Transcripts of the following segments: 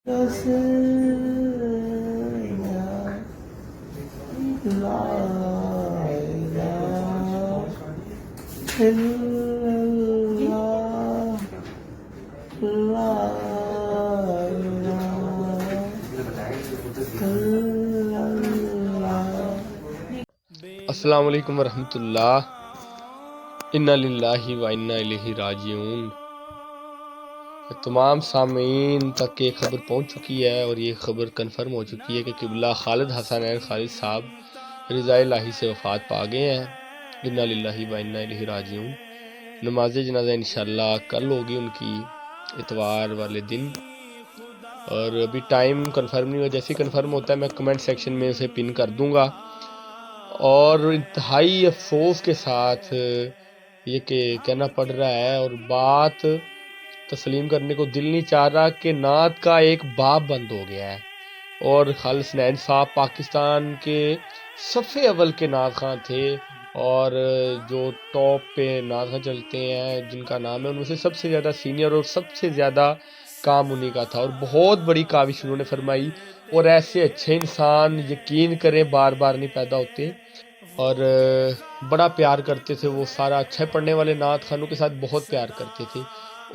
السلام علیکم ورحمۃ اللہ۔ انا للہ و انا الیہ راجعون۔ تمام سامعین تک یہ خبر پہنچ چکی ہے اور یہ خبر کنفرم ہو چکی ہے کہ قبلہ خالد حسنین خالد صاحب رضا الہی سے وفات پا گئے ہیں۔ انا للہ و انا الیہ راجعون۔ نماز جنازہ انشاءاللہ کل ہوگی ان کی، اتوار والے دن، اور ابھی ٹائم کنفرم نہیں ہوا۔ جیسے ہی کنفرم ہوتا ہے میں کمنٹ سیکشن میں اسے پن کر دوں گا۔ اور انتہائی افسوس کے ساتھ یہ کہ کہنا پڑ رہا ہے اور بات تسلیم کرنے کو دل نہیں چاہ رہا کہ نعت کا ایک باب بند ہو گیا ہے، اور خالد حسنین صاحب پاکستان کے صفحے اول کے نعت خواں تھے، اور جو ٹاپ پہ نعت خواں چلتے ہیں جن کا نام ہے ان میں سے سب سے زیادہ سینئر اور سب سے زیادہ کام انہی کا تھا، اور بہت بڑی کاوش انہوں نے فرمائی، اور ایسے اچھے انسان یقین کریں بار بار نہیں پیدا ہوتے، اور بڑا پیار کرتے تھے وہ، سارا اچھا پڑھنے والے نعت خانوں کے ساتھ بہت پیار کرتے تھے،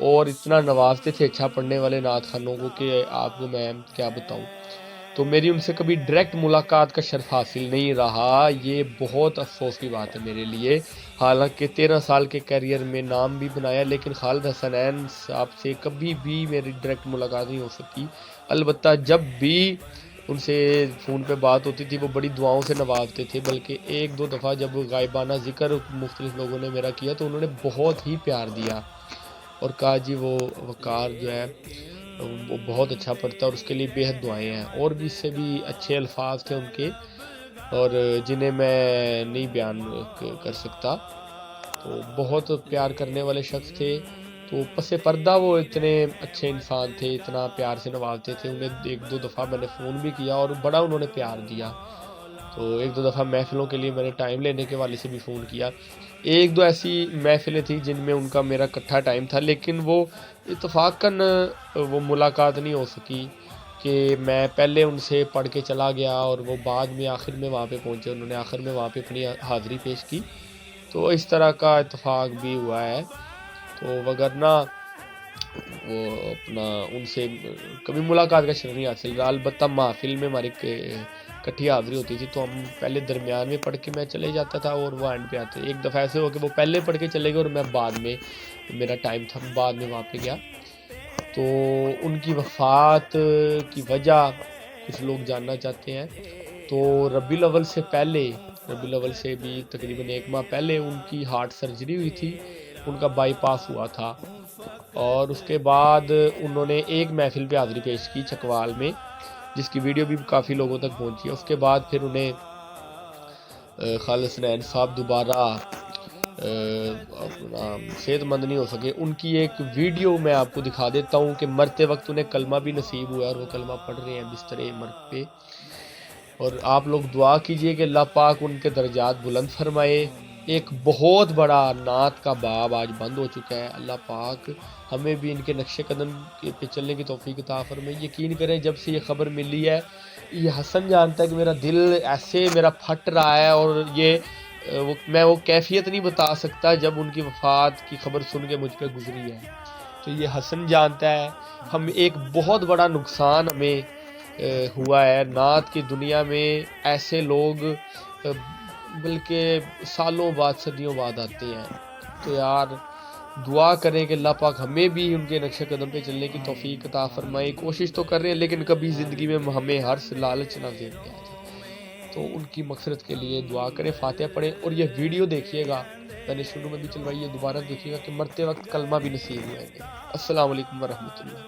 اور اتنا نوازتے تھے اچھا پڑھنے والے نعت خانوں کو کہ آپ کو میں کیا بتاؤں۔ تو میری ان سے کبھی ڈائریکٹ ملاقات کا شرف حاصل نہیں رہا، یہ بہت افسوس کی بات ہے میرے لیے۔ حالانکہ 13 سال کے کیریئر میں نام بھی بنایا، لیکن خالد حسنین صاحب سے کبھی بھی میری ڈائریکٹ ملاقات نہیں ہو سکی۔ البتہ جب بھی ان سے فون پہ بات ہوتی تھی وہ بڑی دعاؤں سے نوازتے تھے، بلکہ ایک دو دفعہ جب غائبانہ ذکر مختلف لوگوں نے میرا کیا تو انہوں نے بہت ہی پیار دیا اور کہا جی وہ وقار جو ہے وہ بہت اچھا پڑھتا ہے اور اس کے لیے بے حد دعائیں ہیں، اور بھی اس سے بھی اچھے الفاظ تھے ان کے اور جنہیں میں نہیں بیان کر سکتا۔ تو بہت پیار کرنے والے شخص تھے، تو پس پردہ وہ اتنے اچھے انسان تھے، اتنا پیار سے نوازتے تھے۔ انہیں ایک دو دفعہ میں نے فون بھی کیا اور بڑا انہوں نے پیار دیا، تو ایک دو دفعہ محفلوں کے لیے میں نے ٹائم لینے کے والے سے بھی فون کیا۔ ایک دو ایسی محفلیں تھیں جن میں ان کا میرا اکٹھا ٹائم تھا، لیکن وہ اتفاقاً وہ ملاقات نہیں ہو سکی کہ میں پہلے ان سے پڑھ کے چلا گیا اور وہ بعد میں آخر میں وہاں پہ پہنچے، انہوں نے آخر میں وہاں پہ اپنی حاضری پیش کی، تو اس طرح کا اتفاق بھی ہوا ہے۔ تو وگرنہ وہ اپنا ان سے کبھی ملاقات کا شرف نہیں حاصل رہا۔ البتہ محفل میں ہماری کٹھی حاضری ہوتی تھی تو ہم پہلے درمیان میں پڑھ کے میں چلے جاتا تھا اور وہ اینڈ پہ آتے۔ ایک دفعہ ایسے ہو کہ وہ پہلے پڑھ کے چلے گئے اور میں بعد میں، میرا ٹائم تھا بعد میں وہاں پہ گیا۔ تو ان کی وفات کی وجہ کچھ لوگ جاننا چاہتے ہیں، تو ربیع الاول سے پہلے، ربیع الاول سے بھی تقریباً ایک ماہ پہلے ان کی ہارٹ سرجری ہوئی تھی، ان کا بائی پاس ہوا تھا، اور اس کے بعد انہوں نے ایک محفل پہ حاضری پیش کی چکوال میں، جس کی ویڈیو بھی کافی لوگوں تک پہنچی ہے۔ اس کے بعد پھر انہیں خالد حسنین صاحب دوبارہ صحت مند نہیں ہو سکے۔ ان کی ایک ویڈیو میں آپ کو دکھا دیتا ہوں کہ مرتے وقت انہیں کلمہ بھی نصیب ہوا اور وہ کلمہ پڑھ رہے ہیں بستر مرگ پہ، اور آپ لوگ دعا کیجئے کہ اللہ پاک ان کے درجات بلند فرمائے۔ ایک بہت بڑا نعت کا باب آج بند ہو چکا ہے، اللہ پاک ہمیں بھی ان کے نقش قدم پہ چلنے کی توفیق عطا فرمائے۔ یقین کریں جب سے یہ خبر ملی ہے، یہ حسن جانتا ہے کہ میرا دل ایسے میرا پھٹ رہا ہے، اور یہ میں وہ کیفیت نہیں بتا سکتا جب ان کی وفات کی خبر سن کے مجھ پہ گزری ہے، تو یہ حسن جانتا ہے۔ ہم ایک بہت بڑا نقصان ہمیں ہوا ہے، نعت کی دنیا میں ایسے لوگ بلکہ سالوں بعد صدیوں بعد آتے ہیں، تو یار دعا کریں کہ اللہ پاک ہمیں بھی ان کے نقش قدم پہ چلنے کی توفیق عطا فرمائے۔ کوشش تو کر رہے ہیں لیکن کبھی زندگی میں ہمیں ہر لالچ نہ دے دیا جائے، تو ان کی مغفرت کے لیے دعا کریں، فاتحہ پڑھیں، اور یہ ویڈیو دیکھیے گا، میں نے شروع میں بھی چلوائی ہے، دوبارہ دیکھیے گا کہ مرتے وقت کلمہ بھی نصیب ہوئے گے۔ السلام علیکم ورحمۃ اللہ۔